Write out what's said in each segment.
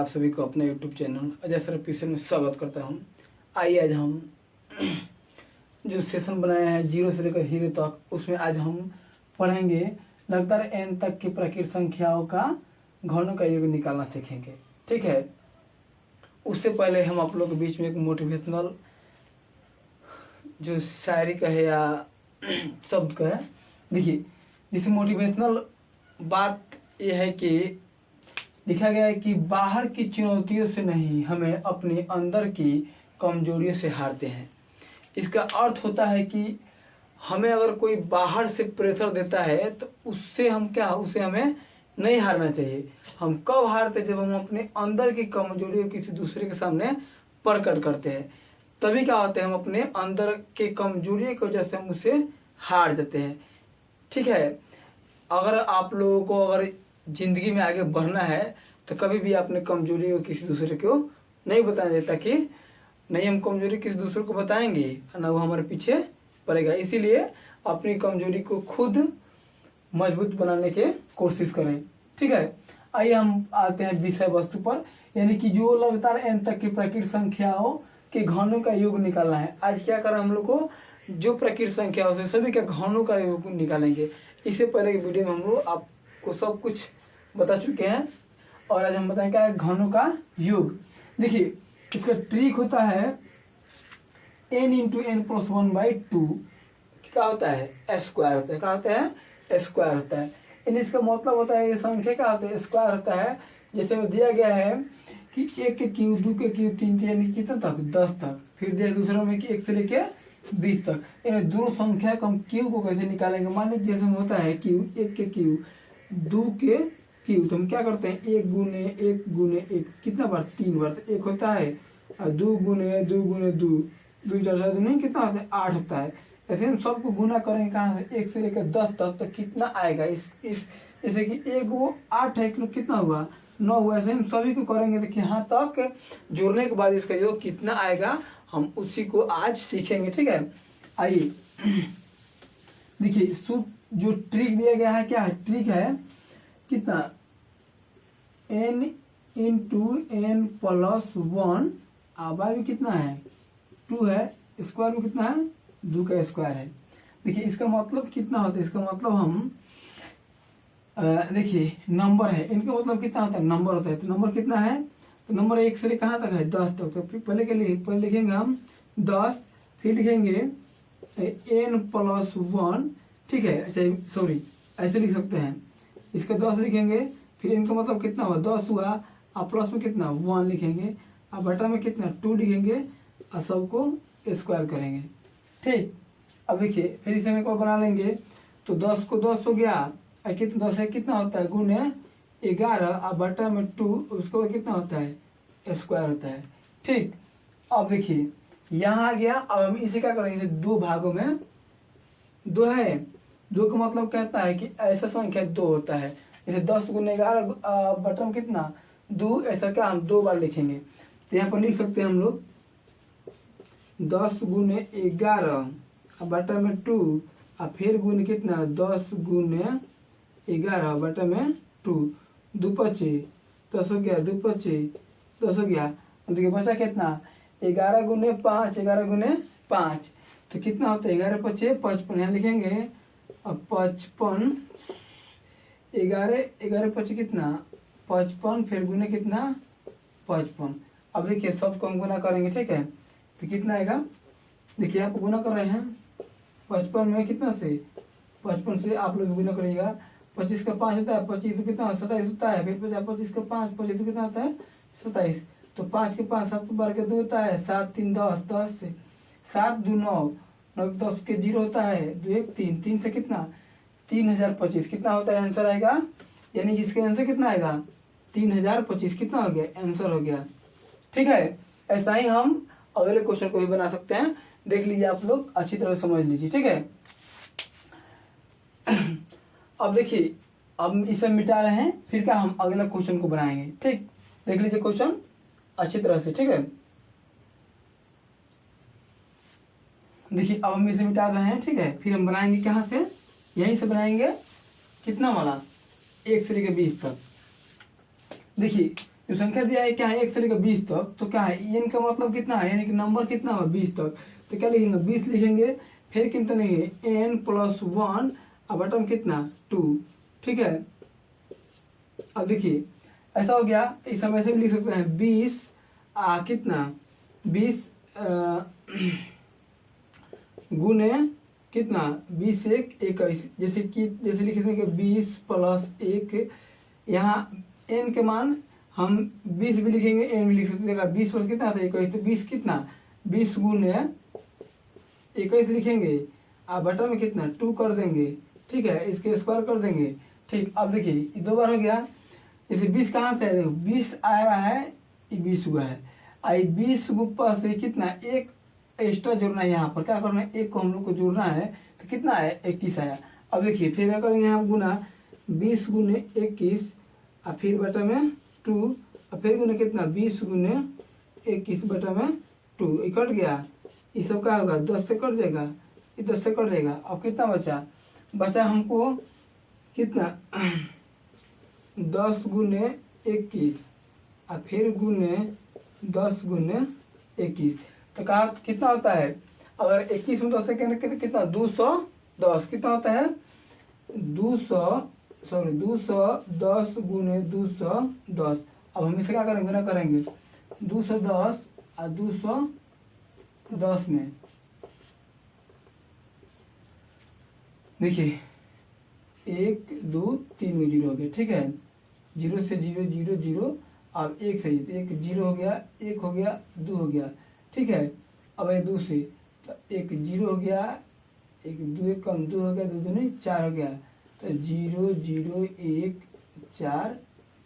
आप सभी को अपने YouTube channel Ajay sir official में स्वागत करता हूं। आइए आज हम जो सेशन बनाए हैं 0 से लेकर हीरो तक, उसमें आज हम पढ़ेंगे लगातार n तक की प्राकृतिक संख्याओं का घनों का योग निकालना सीखेंगे। ठीक है, उससे पहले हम आप लोग के बीच में एक मोटिवेशनल जो शायरी का है या शब्द का है। देखिए, जिस मोटिवेशनल बात यह है कि लिखा गया है कि बाहर की चुनौतियों से नहीं, हमें अपने अंदर की कमजोरियों से हारते हैं। इसका अर्थ होता है कि हमें अगर कोई बाहर से प्रेशर देता है तो उससे हमें नहीं हारना चाहिए। हम कब हारते हैं? जब हम अपने अंदर की कमजोरियों किसी दूसरे के सामने प्रकट करते हैं, तभी क्या होता है, हम अपने अंदर के कमजोरियों की वजह से हम उससे हार जाते हैं। ठीक है, अगर आप लोगों को अगर ज़िंदगी में आगे बढ़ना है तो कभी भी अपने कमजोरी को किसी दूसरे को नहीं बताना चाहिए, ताकि नहीं हम कमजोरी किसी दूसरे को बताएंगे ना वो हमारे पीछे पड़ेगा। इसीलिए अपनी कमजोरी को खुद मजबूत बनाने की कोशिश करें। ठीक है, आइए हम आते हैं विषय वस्तु पर, यानी कि जो लगातार n तक की प्राकृतिक संख्याओं के घनों का योग निकालना है। आज क्या करें, हम लोग को जो प्राकृतिक संख्या से सभी के घनों का योग निकालेंगे। इससे पहले की वीडियो में हम लोग आपको सब कुछ बता चुके हैं और आज हम बताएंगे क्या है घनों का योग। देखिए, इसका ट्रिक होता है n इंटू एन प्लस 1/2 क्या होता है स्क्वायर होता है। क्या होता है? स्क्वायर होता है। यानी इसका मतलब होता है ये संख्या क्या होता है? स्क्वायर होता है। जैसे में दिया गया है कि 1 के क्यूब, 2 के क्यूब, 3 के, यानी कितना तक 10 तक। फिर दिया दूसरा में कि 1 से लेके 20 तक। यानी दोनों संख्या को हम क्यूब को कैसे निकालेंगे? मान लीजिए जैसे में होता है क्यूब, 1 के क्यूब, 2 के क्यूब, तो हम क्या करते हैं 1 गुने 1 गुने 1 कितना बार? 3 बार। तो 1 होता है और 2 गुने 2 गुने 2, 2 4 7 नहीं कितना होता है? 8 होता है। ऐसे हम सबको गुना करेंगे कहाँ से? 1 से लेकर 10 तक, तो कितना आएगा? इस जैसे कि 1 वो 8 है, कितना हुआ? 9 हुआ। ऐसे हम सभी को करेंगे। देखिए यहाँ तक जोड़ने के बाद इसका योग कितना आएगा, हम उसी को आज सीखेंगे। ठीक है, आइए देखिए जो ट्रिक दिया गया है, क्या है ट्रिक है? कितना? n इंटू एन प्लस 1, आबाद में कितना है? 2 है, स्क्वायर में कितना है? 2 का स्क्वायर है। देखिए इसका मतलब कितना होता है? इसका मतलब हम देखिए नंबर है, इनका मतलब कितना होता है? नंबर होता है। तो नंबर कितना है? तो नंबर 1 से कहाँ तक है? 10 तक। तो फिर पहले लिखेंगे हम 10, फिर लिखेंगे n प्लस 1। ठीक है, अच्छा सॉरी ऐसे लिख सकते हैं, इसका 10 लिखेंगे, फिर इनका मतलब कितना हुआ? 10 हुआ, और प्लस में कितना? 1 लिखेंगे, और बटा में कितना? 2 लिखेंगे, और सबको स्क्वायर करेंगे। ठीक, अब देखिए फिर इसे को बना लेंगे। तो 10 को 10 हो गया, कितना 10 है कितना होता है? गुने 11, और बटा में 2, उसको कितना होता है? स्क्वायर होता है। ठीक, अब देखिए यहाँ आ गया। अब हम इसे क्या करेंगे? दो भागों में 2 है, 2 का मतलब कहता है कि ऐसा संख्या 2 होता है। जैसे 10 गुने 11 बटा में कितना? 2, ऐसा क्या हम 2 बार लिखेंगे। तो यहाँ पर लिख सकते हैं हम लोग 10 गुने 11 बटा में 2, और फिर गुने कितना? 10 गुने 11 बटा में 2, 2 25 10 हो गया, 2 25 10 हो गया। देखिए बचा कितना? 11 गुने 5, 11 गुने 5, तो कितना होता है? 11 5 55। यहाँ लिखेंगे अब 55, 11 5 कितना? 55, फिर गुने कितना? 55। अब देखिए सबको हम गुना करेंगे। ठीक है, तो कितना आएगा? देखिए आप गुना कर रहे हैं 55 में कितना से? 55 से आप लोग गुना करिएगा। 25 का 5 होता है, 25 कितना? 27 होता है। फिर 25 का 5, 25 कितना होता है? 27। तो 5 के 5 7 बार के 2 होता है, 7 3 10, 10 से 7 2 9, 9 10 के 0 होता है, 2 1 3, 3 से कितना? 3025 कितना होता है? आंसर आएगा, यानी इसके आंसर कितना आएगा? 3025 कितना हो गया? आंसर हो गया। ठीक है, ऐसा ही हम अगले क्वेश्चन को भी बना सकते हैं। देख लीजिए आप लोग, अच्छी तरह समझ लीजिए। ठीक है, अब देखिए अब इसे मिटा रहे हैं, फिर क्या हम अगला क्वेश्चन को बनाएंगे। ठीक, देख लीजिए क्वेश्चन अच्छी तरह से। ठीक है, देखिए अब हम इसे मिटा रहे हैं। ठीक है, फिर हम बनाएंगे कहाँ से? यहीं से बनाएंगे। कितना वाला? 1 से लेकर 20 तक। देखिए जो संख्या दिया है क्या है 1 से लेकर 20 तक, तो क्या है n का मतलब कितना है, यानी कि नंबर कितना हुआ 20 तक, तो क्या लिखेंगे 20 लिखेंगे, फिर कितना लिखेंगे n+1 और बटन कितना 2, ठीक है। अब देखिए ऐसा हो गया, इस समय से भी लिख सकते हैं 20 कितना 20 गुने कितना 20 1 21, जैसे लिख सकते हैं 20 + 1, यहाँ n के मान हम 20 भी लिखेंगे, n भी लिख सकते हैं, 20 पर कितना था 21, तो 20 कितना 20 गुने 21 लिखेंगे, और बटन में कितना 2 कर देंगे, ठीक है, इसके स्क्वायर कर देंगे, ठीक। अब देखिए 2 बार हो गया, जैसे 20 कहाँ से है, 20 आया है, ये 20 हुआ है, आई 20 ऊपर से कितना एक एक्स्ट्रा जोड़ना है, यहाँ पर क्या करना है, एक को हम लोग को जोड़ना है, तो कितना है 21 आया। अब देखिए फिर क्या करेंगे हम गुना 20 गुने 21 और फिर बटा में 2 और फिर गुना कितना 20 गुने 21 बटा में 2, ये कट गया, ये सब क्या होगा 10 से कट जाएगा, ये 10 से कट जाएगा। अब कितना बचा हमको कितना 10 गुने 21 और फिर गुने 10 गुने 21, तो कहा कितना होता है, अगर 21 में 10 से कितना 210, कितना होता है 210 गुने 210। अब हम इसे क्या करेंगे ना करेंगे 210 और 210 में देखिए 1 2 3 में 0 हो गया, ठीक है, 0 से 0 0 0, अब 1 से 1 0 हो गया, 1 हो गया 2 हो गया, ठीक है। अब ये 2 से तो 1 0 हो गया, 1 2 1 कम 2 हो गया, 2 2 नहीं 4 हो गया, तो 0 0 1 4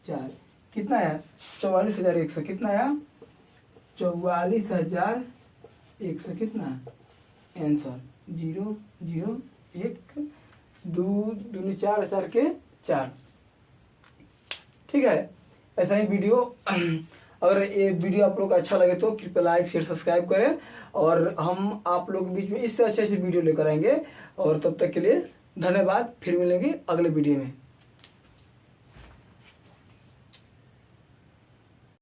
4, कितना आया 44,100, कितना आया 44,100, कितना आंसर 0 0 1 2 2 4 4 के 4, ठीक है। ऐसा ही वीडियो अगर ये वीडियो आप लोग को अच्छा लगे तो कृपया लाइक शेयर सब्सक्राइब करें, और हम आप लोग के बीच में इससे अच्छे वीडियो लेकर आएंगे, और तब तक के लिए धन्यवाद, फिर मिलेंगे अगले वीडियो में।